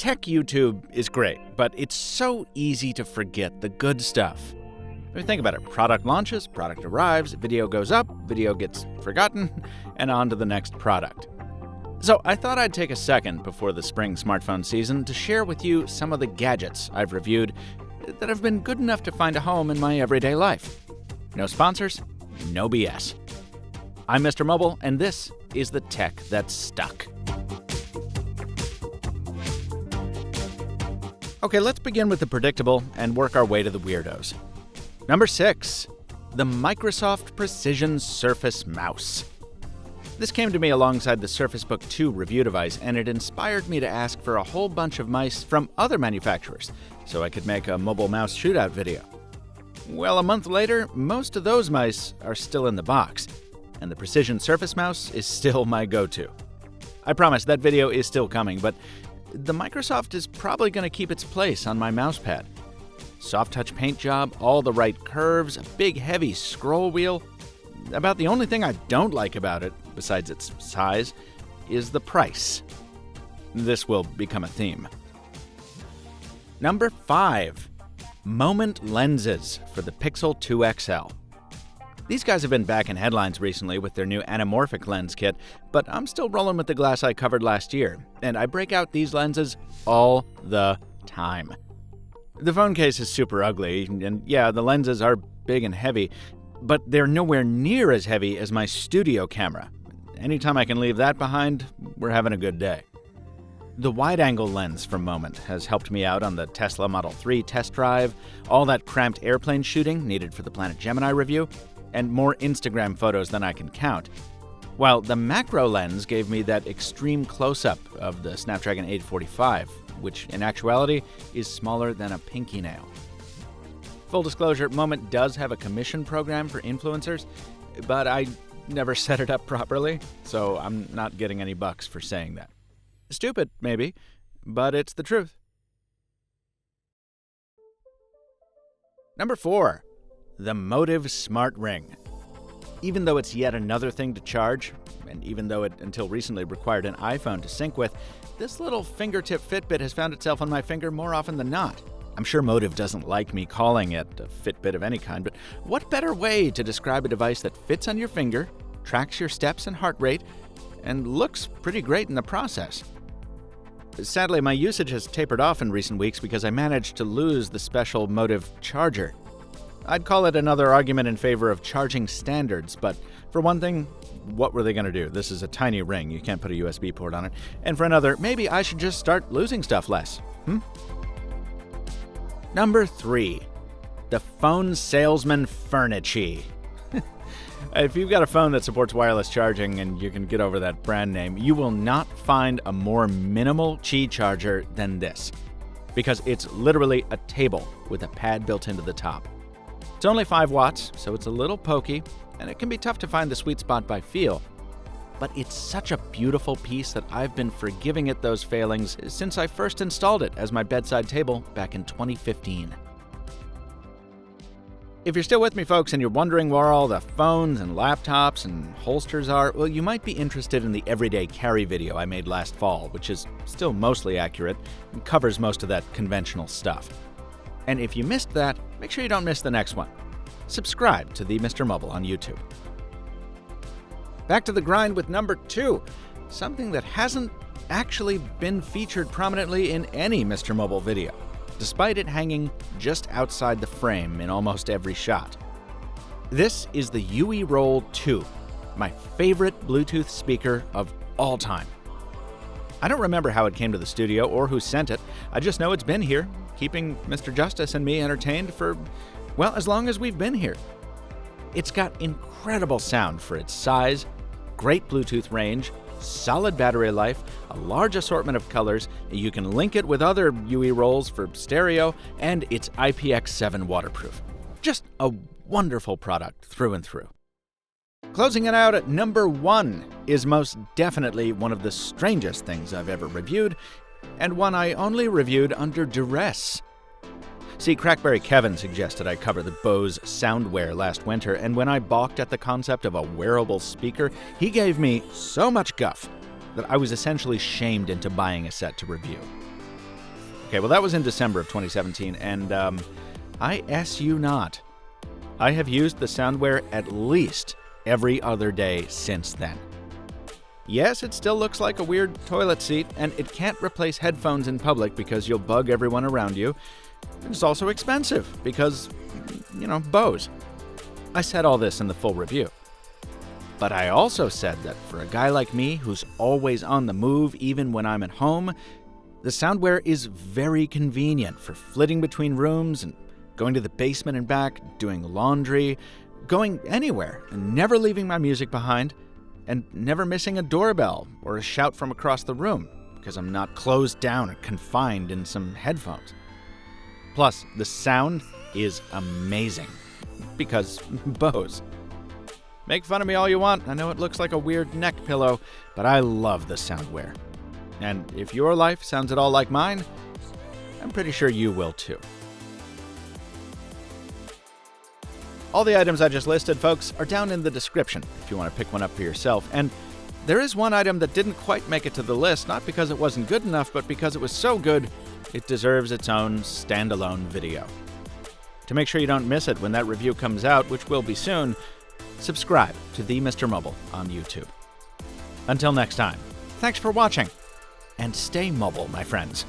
Tech YouTube is great, but it's so easy to forget the good stuff. I mean, think about it. Product launches, product arrives, video goes up, video gets forgotten, and on to the next product. So I thought I'd take a second before the spring smartphone season to share with you some of the gadgets I've reviewed that have been good enough to find a home in my everyday life. No sponsors, no BS. I'm MrMobile, and this is the tech that's stuck. Okay, let's begin with the predictable and work our way to the weirdos. Number 6, the Microsoft Precision Surface Mouse. This came to me alongside the Surface Book 2 review device, and it inspired me to ask for a whole bunch of mice from other manufacturers so I could make a mobile mouse shootout video. Well, a month later, most of those mice are still in the box, and the Precision Surface Mouse is still my go-to. I promise that video is still coming, but the Microsoft is probably going to keep its place on my mousepad. Soft touch paint job, all the right curves, a big heavy scroll wheel. About the only thing I don't like about it, besides its size, is the price. This will become a theme. Number 5, Moment lenses for the Pixel 2 XL. These guys have been back in headlines recently with their new anamorphic lens kit, but I'm still rolling with the glass I covered last year, and I break out these lenses all the time. The phone case is super ugly, and yeah, the lenses are big and heavy, but they're nowhere near as heavy as my studio camera. Anytime I can leave that behind, we're having a good day. The wide-angle lens from Moment has helped me out on the Tesla Model 3 test drive, all that cramped airplane shooting needed for the Planet Gemini review, and more Instagram photos than I can count. While the macro lens gave me that extreme close-up of the Snapdragon 845, which in actuality is smaller than a pinky nail. Full disclosure, Moment does have a commission program for influencers, but I never set it up properly, so I'm not getting any bucks for saying that. Stupid, maybe, but it's the truth. Number 4, the Motiv Smart Ring. Even though it's yet another thing to charge, and even though it until recently required an iPhone to sync with, this little fingertip Fitbit has found itself on my finger more often than not. I'm sure Motiv doesn't like me calling it a Fitbit of any kind, but what better way to describe a device that fits on your finger, tracks your steps and heart rate, and looks pretty great in the process? Sadly, my usage has tapered off in recent weeks because I managed to lose the special Motiv charger. I'd call it another argument in favor of charging standards, but for one thing, what were they going to do? This is a tiny ring, you can't put a USB port on it. And for another, maybe I should just start losing stuff less. Number 3, the phone Salesman Furnichi. If you've got a phone that supports wireless charging and you can get over that brand name, you will not find a more minimal Qi charger than this, because it's literally a table with a pad built into the top. It's only 5 watts, so it's a little pokey, and it can be tough to find the sweet spot by feel. But it's such a beautiful piece that I've been forgiving it those failings since I first installed it as my bedside table back in 2015. If you're still with me, folks, and you're wondering where all the phones and laptops and holsters are, well, you might be interested in the everyday carry video I made last fall, which is still mostly accurate and covers most of that conventional stuff. And if you missed that, make sure you don't miss the next one. Subscribe to the MrMobile on YouTube. Back to the grind with number 2, something that hasn't actually been featured prominently in any MrMobile video, despite it hanging just outside the frame in almost every shot. This is the Yui Roll 2, my favorite Bluetooth speaker of all time. I don't remember how it came to the studio or who sent it. I just know it's been here, keeping Mr. Justice and me entertained for, well, as long as we've been here. It's got incredible sound for its size, great Bluetooth range, solid battery life, a large assortment of colors, you can link it with other Yui Rolls for stereo, and it's IPX7 waterproof. Just a wonderful product through and through. Closing it out at number 1 is most definitely one of the strangest things I've ever reviewed, and one I only reviewed under duress. See, Crackberry Kevin suggested I cover the Bose SoundWhere last winter, and when I balked at the concept of a wearable speaker, he gave me so much guff that I was essentially shamed into buying a set to review. Okay, well, that was in December of 2017, and I S you not. I have used the SoundWhere at least every other day since then. Yes, it still looks like a weird toilet seat, and it can't replace headphones in public because you'll bug everyone around you. It's also expensive because, Bose. I said all this in the full review. But I also said that for a guy like me who's always on the move even when I'm at home, the SoundWhere is very convenient for flitting between rooms and going to the basement and back, doing laundry, going anywhere and never leaving my music behind, and never missing a doorbell or a shout from across the room because I'm not closed down and confined in some headphones. Plus, the sound is amazing because Bose. Make fun of me all you want. I know it looks like a weird neck pillow, but I love the SoundWhere. And if your life sounds at all like mine, I'm pretty sure you will too. All the items I just listed, folks, are down in the description if you want to pick one up for yourself. And there is one item that didn't quite make it to the list, not because it wasn't good enough, but because it was so good, it deserves its own standalone video. To make sure you don't miss it when that review comes out, which will be soon, subscribe to the MrMobile on YouTube. Until next time, thanks for watching, and stay mobile, my friends.